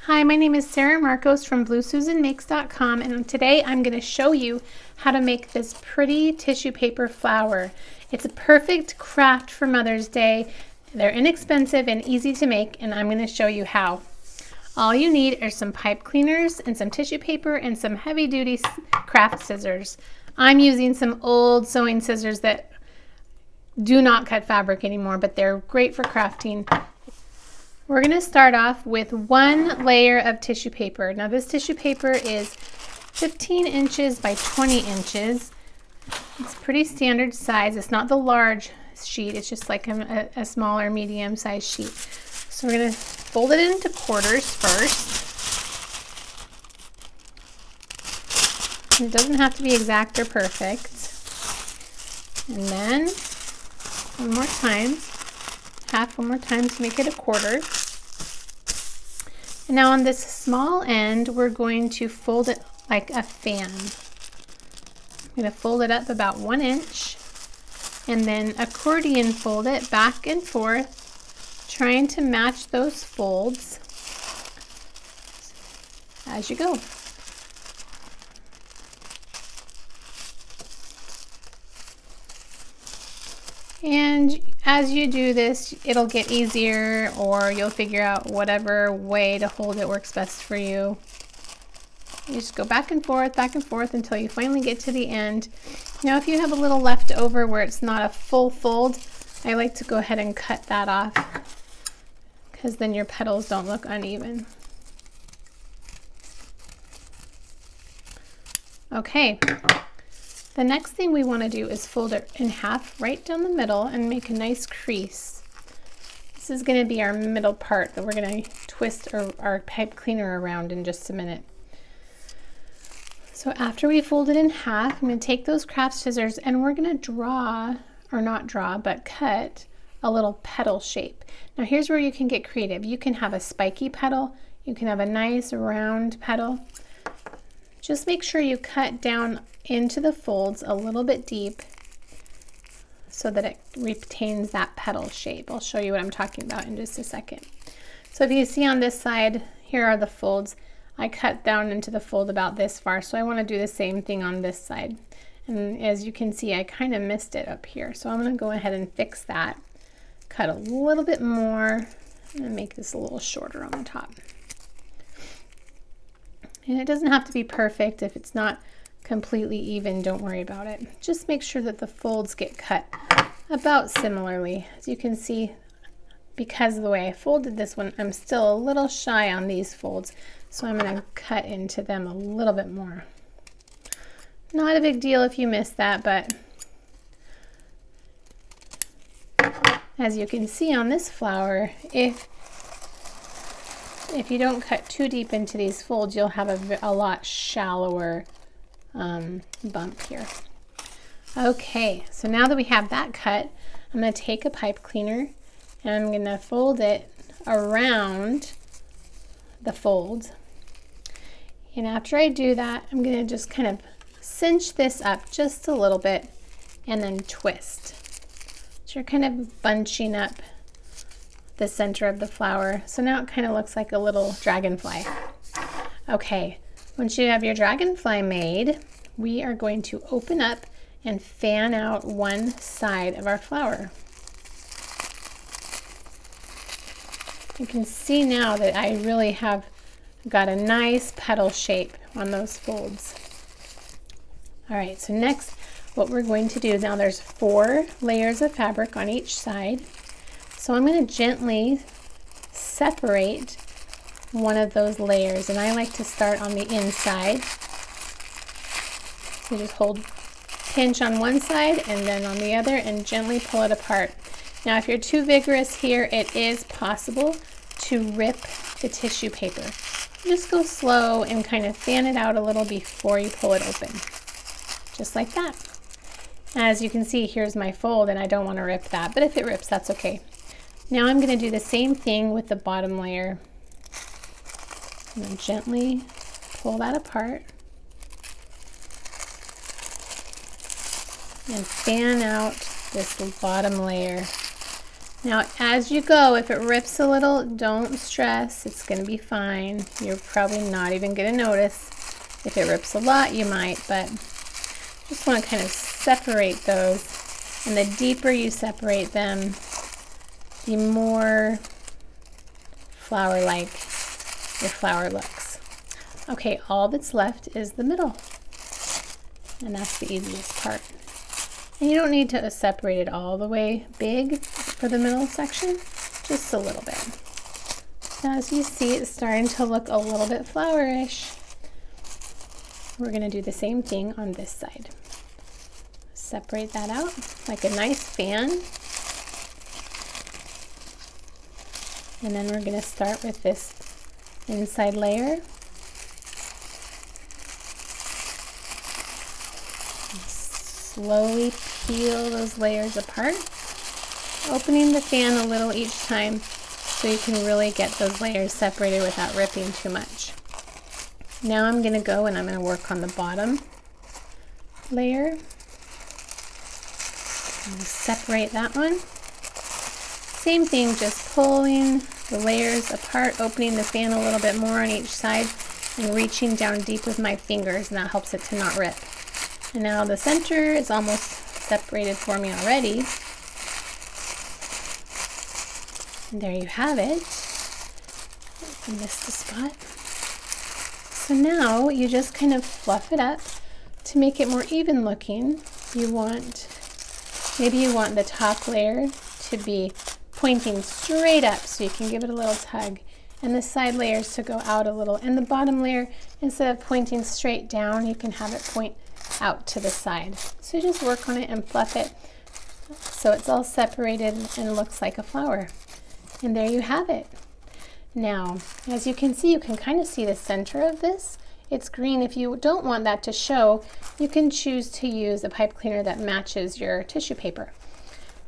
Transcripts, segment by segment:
Hi, my name is Sarah Marcos from BlueSusanMakes.com, and today I'm going to show you how to make this pretty tissue paper flower. It's a perfect craft for Mother's Day. They're inexpensive and easy to make, and I'm going to show you how. All you need are some pipe cleaners and some tissue paper and some heavy-duty craft scissors. I'm using some old sewing scissors that do not cut fabric anymore, but they're great for crafting. We're going to start off with one layer of tissue paper. Now this tissue paper is 15 inches by 20 inches. It's pretty standard size. It's not the large sheet. It's just like a smaller medium sized sheet. So we're going to fold it into quarters first. It doesn't have to be exact or perfect. And then one more time to make it a quarter. And now on this small end, we're going to fold it like a fan. I'm going to fold it up about 1 inch and then accordion fold it back and forth, trying to match those folds as you go. And as you do this, it'll get easier, or you'll figure out whatever way to hold it works best for you. You just go back and forth until you finally get to the end. Now if you have a little left over where it's not a full fold, I like to go ahead and cut that off, because then your petals don't look uneven. Okay. The next thing we want to do is fold it in half right down the middle and make a nice crease. This is going to be our middle part that we're going to twist our pipe cleaner around in just a minute. So after we fold it in half, I'm going to take those craft scissors and we're going to cut a little petal shape. Now here's where you can get creative. You can have a spiky petal, you can have a nice round petal. Just make sure you cut down into the folds a little bit deep so that it retains that petal shape. I'll show you what I'm talking about in just a second. So if you see on this side, here are the folds. I cut down into the fold about this far, so I want to do the same thing on this side. And as you can see, I kind of missed it up here. So I'm going to go ahead and fix that. Cut a little bit more and make this a little shorter on the top. And it doesn't have to be perfect. If it's not completely even, don't worry about it. Just make sure that the folds get cut about similarly. As you can see, because of the way I folded this one, I'm still a little shy on these folds, so I'm going to cut into them a little bit more. Not a big deal if you missed that, but as you can see on this flower, if you don't cut too deep into these folds, you'll have a lot shallower bump here. Okay, so now that we have that cut, I'm going to take a pipe cleaner and I'm going to fold it around the folds. And after I do that, I'm going to just kind of cinch this up just a little bit and then twist. So you're kind of bunching up the center of the flower. So now it kind of looks like a little dragonfly. Okay, once you have your dragonfly made, we are going to open up and fan out one side of our flower. You can see now that I really have got a nice petal shape on those folds. All right, so next what we're going to do, now there's 4 layers of fabric on each side. So I'm going to gently separate one of those layers, and I like to start on the inside. So just pinch on one side and then on the other and gently pull it apart. Now if you're too vigorous here, it is possible to rip the tissue paper. Just go slow and kind of fan it out a little before you pull it open. Just like that. As you can see, here's my fold and I don't want to rip that, but if it rips, that's okay. Now I'm going to do the same thing with the bottom layer. And then gently pull that apart and fan out this bottom layer. Now, as you go, if it rips a little, don't stress. It's going to be fine. You're probably not even going to notice. If it rips a lot, you might, but just want to kind of separate those. And the deeper you separate them, the more flower-like your flower looks. Okay, all that's left is the middle. And that's the easiest part. And you don't need to separate it all the way big for the middle section, just a little bit. So as you see, it's starting to look a little bit flowerish. We're going to do the same thing on this side. Separate that out like a nice fan. And then we're going to start with this inside layer. Slowly peel those layers apart, opening the fan a little each time so you can really get those layers separated without ripping too much. Now I'm going to go and I'm going to work on the bottom layer. I'm going to separate that one. Same thing, just pulling the layers apart, opening the fan a little bit more on each side and reaching down deep with my fingers, and that helps it to not rip. And now the center is almost separated for me already. And there you have it. I missed the spot. So now you just kind of fluff it up to make it more even looking. Maybe you want the top layer to be pointing straight up so you can give it a little tug, and the side layers to go out a little, and the bottom layer, instead of pointing straight down, you can have it point out to the side. So just work on it and fluff it so it's all separated and looks like a flower. And there you have it. Now, as you can see, you can kind of see the center of this. It's green. If you don't want that to show, you can choose to use a pipe cleaner that matches your tissue paper.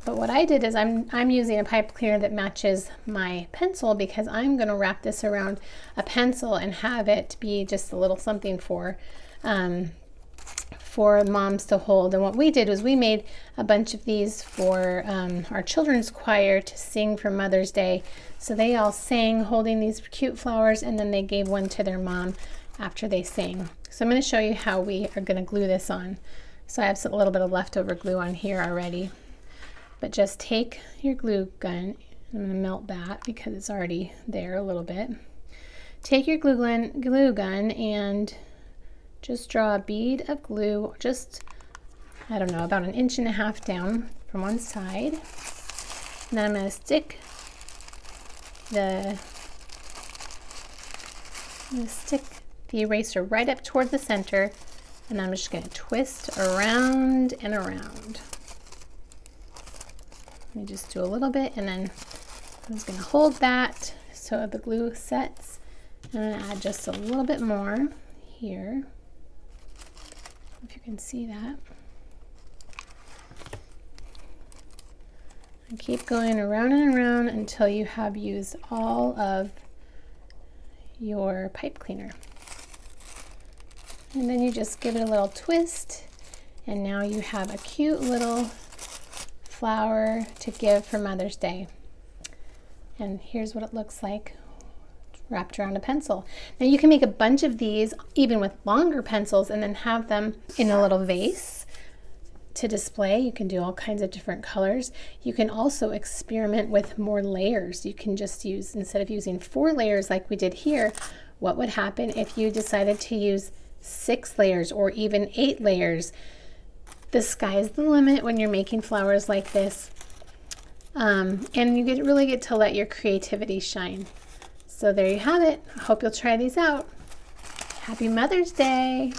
But what I did is I'm using a pipe cleaner that matches my pencil, because I'm going to wrap this around a pencil and have it be just a little something for moms to hold. And what we did was we made a bunch of these for our children's choir to sing for Mother's Day. So they all sang holding these cute flowers, and then they gave one to their mom after they sang. So I'm going to show you how we are going to glue this on. So I have a little bit of leftover glue on here already. But just take your glue gun. I'm going to melt that because it's already there a little bit. Take your glue gun and just draw a bead of glue, just, I don't know, about 1.5 inches down from one side. And then I'm going to stick the eraser right up toward the center, and I'm just going to twist around and around. Let me just do a little bit, and then I'm just going to hold that so the glue sets, and add just a little bit more here. If you can see that. And keep going around and around until you have used all of your pipe cleaner. And then you just give it a little twist, and now you have a cute little flower to give for Mother's Day. And here's what it looks like wrapped around a pencil. Now you can make a bunch of these even with longer pencils and then have them in a little vase to display. You can do all kinds of different colors. You can also experiment with more layers. You can just use, instead of using 4 layers like we did here, what would happen if you decided to use 6 layers or even 8 layers? The sky's the limit when you're making flowers like this. And you really get to let your creativity shine. So there you have it. I hope you'll try these out. Happy Mother's Day.